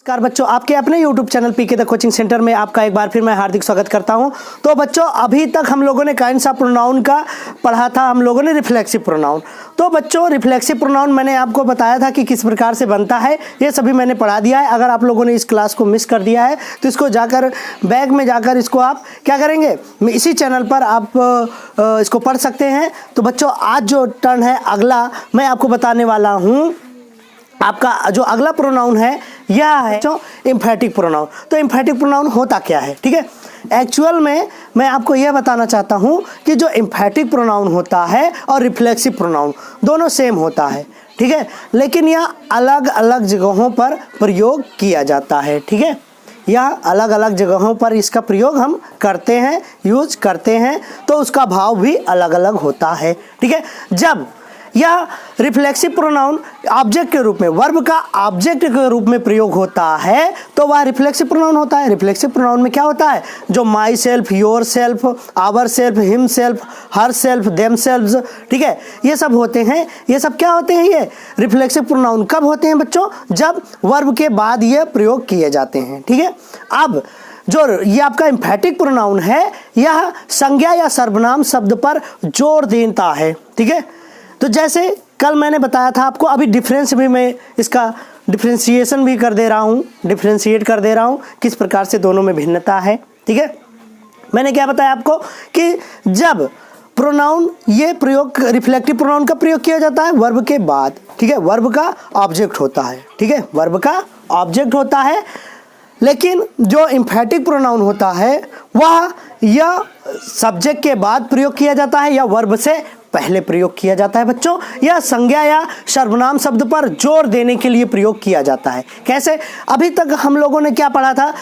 नमस्कार बच्चों, आपके अपने YouTube channel PK the coaching centre में आपका एक बार फिर मैं हार्दिक स्वागत करता हूं। तो बच्चों, अभी तक हम लोगों ने काइंड्स ऑफ प्रोनाउन का पढ़ा था, हम लोगों ने रिफ्लेक्सिव प्रोनाउन। तो बच्चों, रिफ्लेक्सिव प्रोनाउन मैंने आपको बताया था कि किस प्रकार से बनता है, ये सभी मैंने पढ़ा दिया है। अगर आप लोगों ने इस क्लास को मिस कर दिया है तो इसको जाकर बैग में जाकर इसको आप क्या करेंगे, इसी चैनल पर आप इसको पढ़ सकते हैं। तो बच्चों, आज जो टर्न है अगला मैं आपको बताने वाला हूँ। आपका जो अगला प्रोनाउन है यह है जो एम्फेटिक प्रोनाउन। तो एम्फेटिक प्रोनाउन होता क्या है, ठीक है। एक्चुअल में मैं आपको यह बताना चाहता हूँ कि जो एम्फेटिक प्रोनाउन होता है और रिफ्लेक्सिव प्रोनाउन दोनों सेम होता है, ठीक है, लेकिन यह अलग अलग जगहों पर प्रयोग किया जाता है, ठीक है। यह अलग अलग जगहों पर इसका प्रयोग हम करते हैं, यूज करते हैं, तो उसका भाव भी अलग अलग होता है, ठीक है। जब यह रिफ्लेक्सिव प्रोनाउन ऑब्जेक्ट के रूप में, वर्ब का ऑब्जेक्ट के रूप में प्रयोग होता है तो वह रिफ्लेक्सिव प्रोनाउन होता है। रिफ्लेक्सिव प्रोनाउन में क्या होता है, जो my self, your self, our self, him self, her self, them selves, ठीक है, ये सब होते हैं। ये सब क्या होते हैं, ये रिफ्लेक्सिव प्रोनाउन कब होते हैं बच्चों, जब वर्ब के बाद ये प्रयोग किए जाते हैं, ठीक है। अब जो ये आपका एम्फेटिक प्रोनाउन है, यह संज्ञा या सर्वनाम शब्द पर जोर देता है, ठीक है। तो जैसे कल मैंने बताया था आपको, अभी डिफरेंस भी मैं इसका डिफ्रेंशिएशन भी कर दे रहा हूँ, डिफ्रेंशिएट कर दे रहा हूँ किस प्रकार से दोनों में भिन्नता है, ठीक है। मैंने क्या बताया आपको कि जब प्रोनाउन ये प्रयोग, रिफ्लेक्टिव प्रोनाउन का प्रयोग किया जाता है वर्ब के बाद, ठीक है, वर्ब का ऑब्जेक्ट होता है, ठीक है, वर्ब का ऑब्जेक्ट होता है। लेकिन जो एम्फेटिक प्रोनाउन होता है वह या सब्जेक्ट के बाद प्रयोग किया जाता है या वर्ब से पहले प्रयोग किया जाता है बच्चों। यह संज्ञा या सर्वनाम शब्द पर जोर देने के लिए प्रयोग किया जाता है। कैसे, अभी तक हम लोगों ने क्या पढ़ा था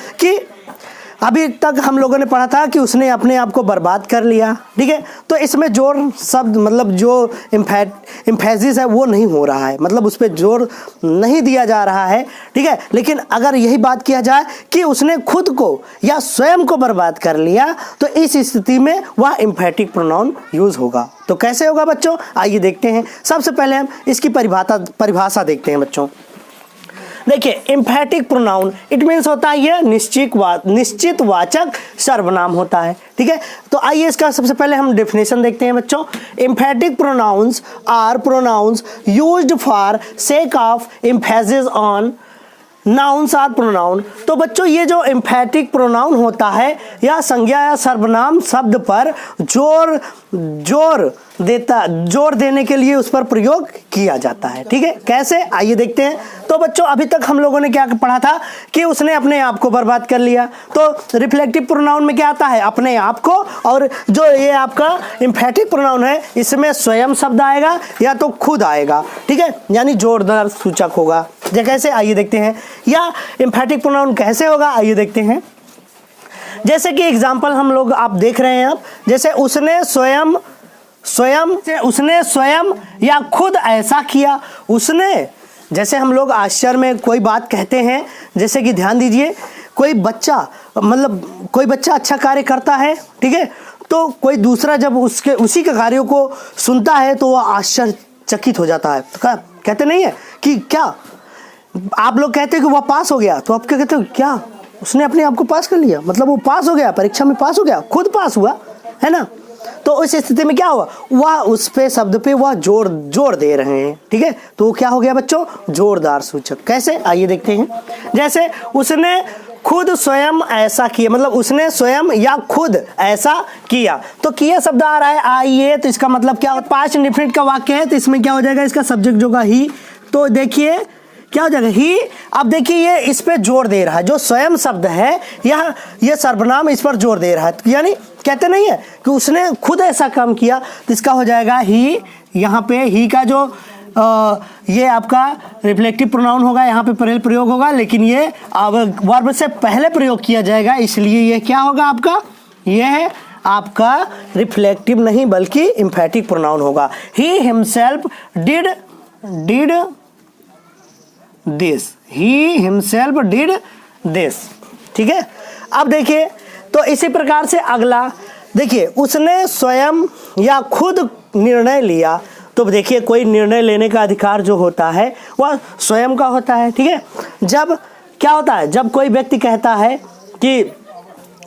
कि उसने अपने आप को बर्बाद कर लिया, ठीक है। तो इसमें जोर शब्द मतलब जो एम्फेसिस है वो नहीं हो रहा है, मतलब उस पर जोर नहीं दिया जा रहा है, ठीक है। लेकिन अगर यही बात किया जाए कि उसने खुद को या स्वयं को बर्बाद कर लिया तो इस स्थिति में वह एम्फेटिक प्रोनाउन यूज होगा। तो कैसे होगा बच्चों, आइए देखते हैं। सबसे पहले हम इसकी परिभाषा देखते हैं बच्चों। देखिए, एम्फेटिक प्रोनाउन इट मीन्स होता है ये निश्चित वाचक सर्वनाम होता है, ठीक है। तो आइए इसका सबसे पहले हम डेफिनेशन देखते हैं बच्चों। Emphatic pronouns are pronouns used for sake of emphasis on nouns or pronoun. तो बच्चों, ये जो एम्फेटिक प्रोनाउन होता है या संज्ञा या सर्वनाम शब्द पर जोर देने के लिए उस पर प्रयोग किया जाता है, ठीक है। कैसे, आइए देखते हैं। तो बच्चों, अभी तक हम लोगों ने क्या पढ़ा था कि उसने अपने आप को बर्बाद कर लिया। तो रिफ्लेक्टिव प्रोनाउन में क्या आता है, अपने आप को, और जो ये आपका एम्फेटिक प्रोनाउन है इसमें स्वयं शब्द आएगा या तो खुद आएगा, ठीक है, यानी जोरदार सूचक होगा। कैसे, आइए देखते हैं। या एम्फेटिक प्रोनाउन कैसे होगा, आइए देखते हैं। जैसे कि एग्जाम्पल हम लोग आप देख रहे हैं, आप जैसे उसने स्वयं या खुद ऐसा किया। उसने, जैसे हम लोग आश्चर्य में कोई बात कहते हैं, जैसे कि ध्यान दीजिए, कोई बच्चा अच्छा कार्य करता है, ठीक है, तो कोई दूसरा जब उसी के कार्यों को सुनता है तो वह आश्चर्यचकित हो जाता है। तो कहते नहीं है कि क्या, आप लोग कहते हैं कि वह पास हो गया, तो आप क्या कहते हो, क्या उसने अपने आप को पास कर लिया, मतलब वो पास हो गया, परीक्षा में पास हो गया, खुद पास हुआ है ना। तो उस स्थिति में क्या हुआ, वह उस पे शब्द पे वह जोर दे रहे हैं, ठीक है। तो वो क्या हो गया बच्चों, जोरदार सूचक। कैसे, आइए देखते हैं। जैसे उसने खुद स्वयं ऐसा किया, मतलब उसने स्वयं या खुद ऐसा किया, तो किया शब्द आ रहा है आइए, तो इसका मतलब क्या, पास्ट इंडेफिनिट का वाक्य है, तो इसमें क्या हो जाएगा, इसका सब्जेक्ट जो होगा ही। तो देखिए क्या हो जाएगा, ही। अब देखिए ये इस पे जोर दे रहा है, जो स्वयं शब्द है ये सर्वनाम इस पर जोर दे रहा है, यानी कहते नहीं है कि उसने खुद ऐसा काम किया, तो इसका हो जाएगा ही। यहाँ पे ही का जो ये आपका रिफ्लेक्टिव प्रोनाउन होगा, यहाँ पे पहले प्रयोग होगा, लेकिन ये वर्ब से पहले प्रयोग किया जाएगा, इसलिए ये क्या होगा आपका, ये है आपका रिफ्लेक्टिव नहीं बल्कि एम्फेटिक प्रोनाउन होगा। ही हिमसेल्फ डिड दिस, ठीक है। अब देखिए, तो इसी प्रकार से अगला देखिए, उसने स्वयं या खुद निर्णय लिया। तो देखिए, कोई निर्णय लेने का अधिकार जो होता है वह स्वयं का होता है, ठीक है। जब क्या होता है जब कोई व्यक्ति कहता है कि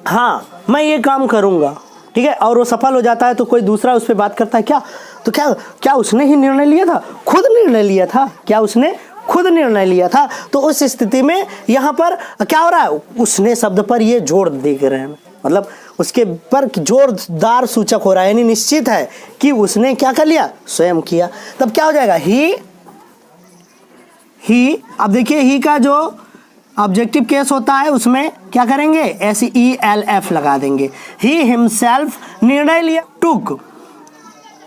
हाँ मैं ये काम करूँगा, ठीक है, और वो सफल हो जाता है तो कोई दूसरा उस पर बात करता है, क्या तो क्या उसने ही निर्णय लिया था, खुद निर्णय लिया था, क्या उसने खुद निर्णय लिया था। तो उस स्थिति में यहाँ पर क्या हो रहा है, उसने शब्द पर ये जोर देख रहे हैं, मतलब उसके पर जोरदार सूचक हो रहा है, यानी निश्चित है कि उसने क्या कर लिया, स्वयं किया। तब क्या हो जाएगा, ही। अब देखिए ही का जो ऑब्जेक्टिव केस होता है उसमें क्या करेंगे, SELF लगा देंगे। ही हिमसेल्फ निर्णय लिया,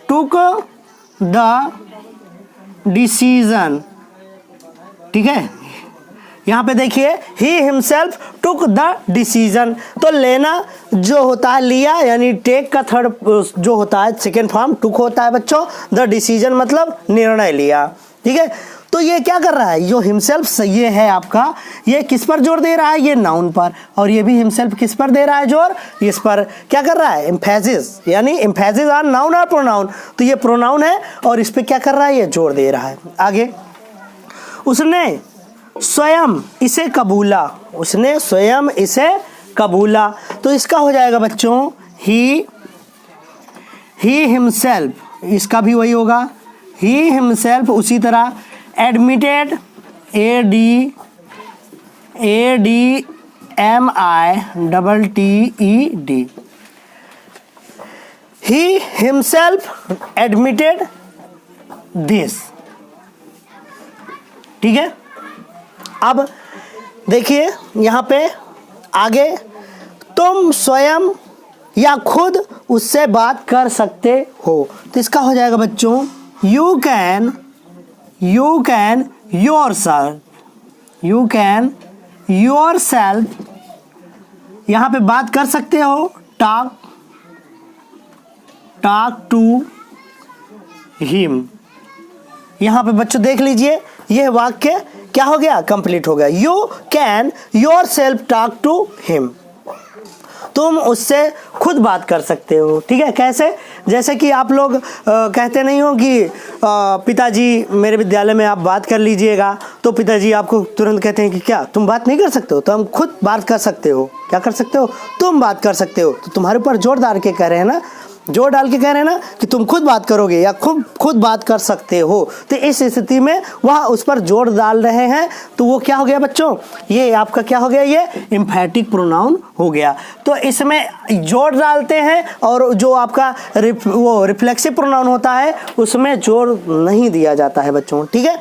टुक द डिसीजन, ठीक है। यहाँ पे देखिए he himself took the decision, तो लेना जो होता है लिया, यानी टेक का थर्ड जो होता है सेकेंड फॉर्म टुक होता है बच्चों। द डिसीजन मतलब निर्णय लिया, ठीक है। तो ये क्या कर रहा है, जो हिमसेल्फ ये है आपका, ये किस पर जोर दे रहा है, ये नाउन पर, और ये भी हिमसेल्फ किस पर दे रहा है जोर, इस पर। क्या कर रहा है, एम्फेसिस, यानी एम्फेसिस ऑन नाउन और प्रोनाउन, तो ये प्रोनाउन है और इस पे क्या कर रहा है, ये जोर दे रहा है। आगे, उसने स्वयं इसे कबूला, उसने स्वयं इसे कबूला, तो इसका हो जाएगा बच्चों ही हिमसेल्फ, इसका भी वही होगा, ही हिमसेल्फ। उसी तरह admitted, ADMITTED, he himself admitted this, ठीक है। अब देखिए यहाँ पे आगे, तुम स्वयं या खुद उससे बात कर सकते हो, तो इसका हो जाएगा बच्चों यू कैन योरसेल्फ, यहाँ पे बात कर सकते हो, टॉक टू हिम। यहाँ पे बच्चों देख लीजिए यह वाक्य क्या हो गया, कंप्लीट हो गया। You can yourself talk to him, तुम उससे खुद बात कर सकते हो, ठीक है। कैसे, जैसे कि आप लोग कहते नहीं हो कि पिताजी मेरे विद्यालय में आप बात कर लीजिएगा, तो पिताजी आपको तुरंत कहते हैं कि क्या तुम बात नहीं कर सकते हो, तो हम खुद बात कर सकते हो। क्या कर सकते हो, तुम बात कर सकते हो, तो तुम्हारे ऊपर जोर डाल के कह रहे हैं ना, जोर डाल के कह रहे हैं ना कि तुम खुद बात करोगे या खुद बात कर सकते हो। तो इस स्थिति में वह उस पर जोर डाल रहे हैं, तो वो क्या हो गया बच्चों, ये आपका क्या हो गया, ये एम्फैटिक प्रोनाउन हो गया। तो इसमें जोर डालते हैं, और जो आपका वो रिफ्लेक्सिव प्रोनाउन होता है उसमें जोर नहीं दिया जाता है बच्चों, ठीक है।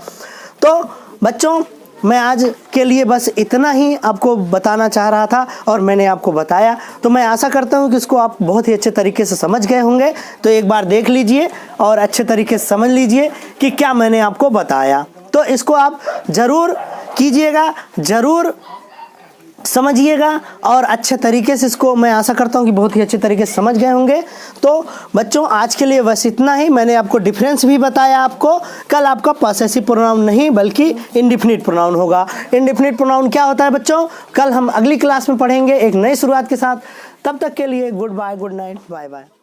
तो बच्चों मैं आज के लिए बस इतना ही आपको बताना चाह रहा था और मैंने आपको बताया, तो मैं आशा करता हूं कि इसको आप बहुत ही अच्छे तरीके से समझ गए होंगे। तो एक बार देख लीजिए और अच्छे तरीके से समझ लीजिए कि क्या मैंने आपको बताया, तो इसको आप ज़रूर कीजिएगा, ज़रूर समझिएगा, और अच्छे तरीके से इसको मैं आशा करता हूं कि बहुत ही अच्छे तरीके से समझ गए होंगे। तो बच्चों आज के लिए बस इतना ही। मैंने आपको डिफरेंस भी बताया, आपको कल आपका पॉसेसिव प्रोनाउन नहीं बल्कि इंडेफिनिट प्रोनाउन होगा। इंडेफिनिट प्रोनाउन क्या होता है बच्चों, कल हम अगली क्लास में पढ़ेंगे एक नई शुरुआत के साथ। तब तक के लिए good bye, good night, bye bye.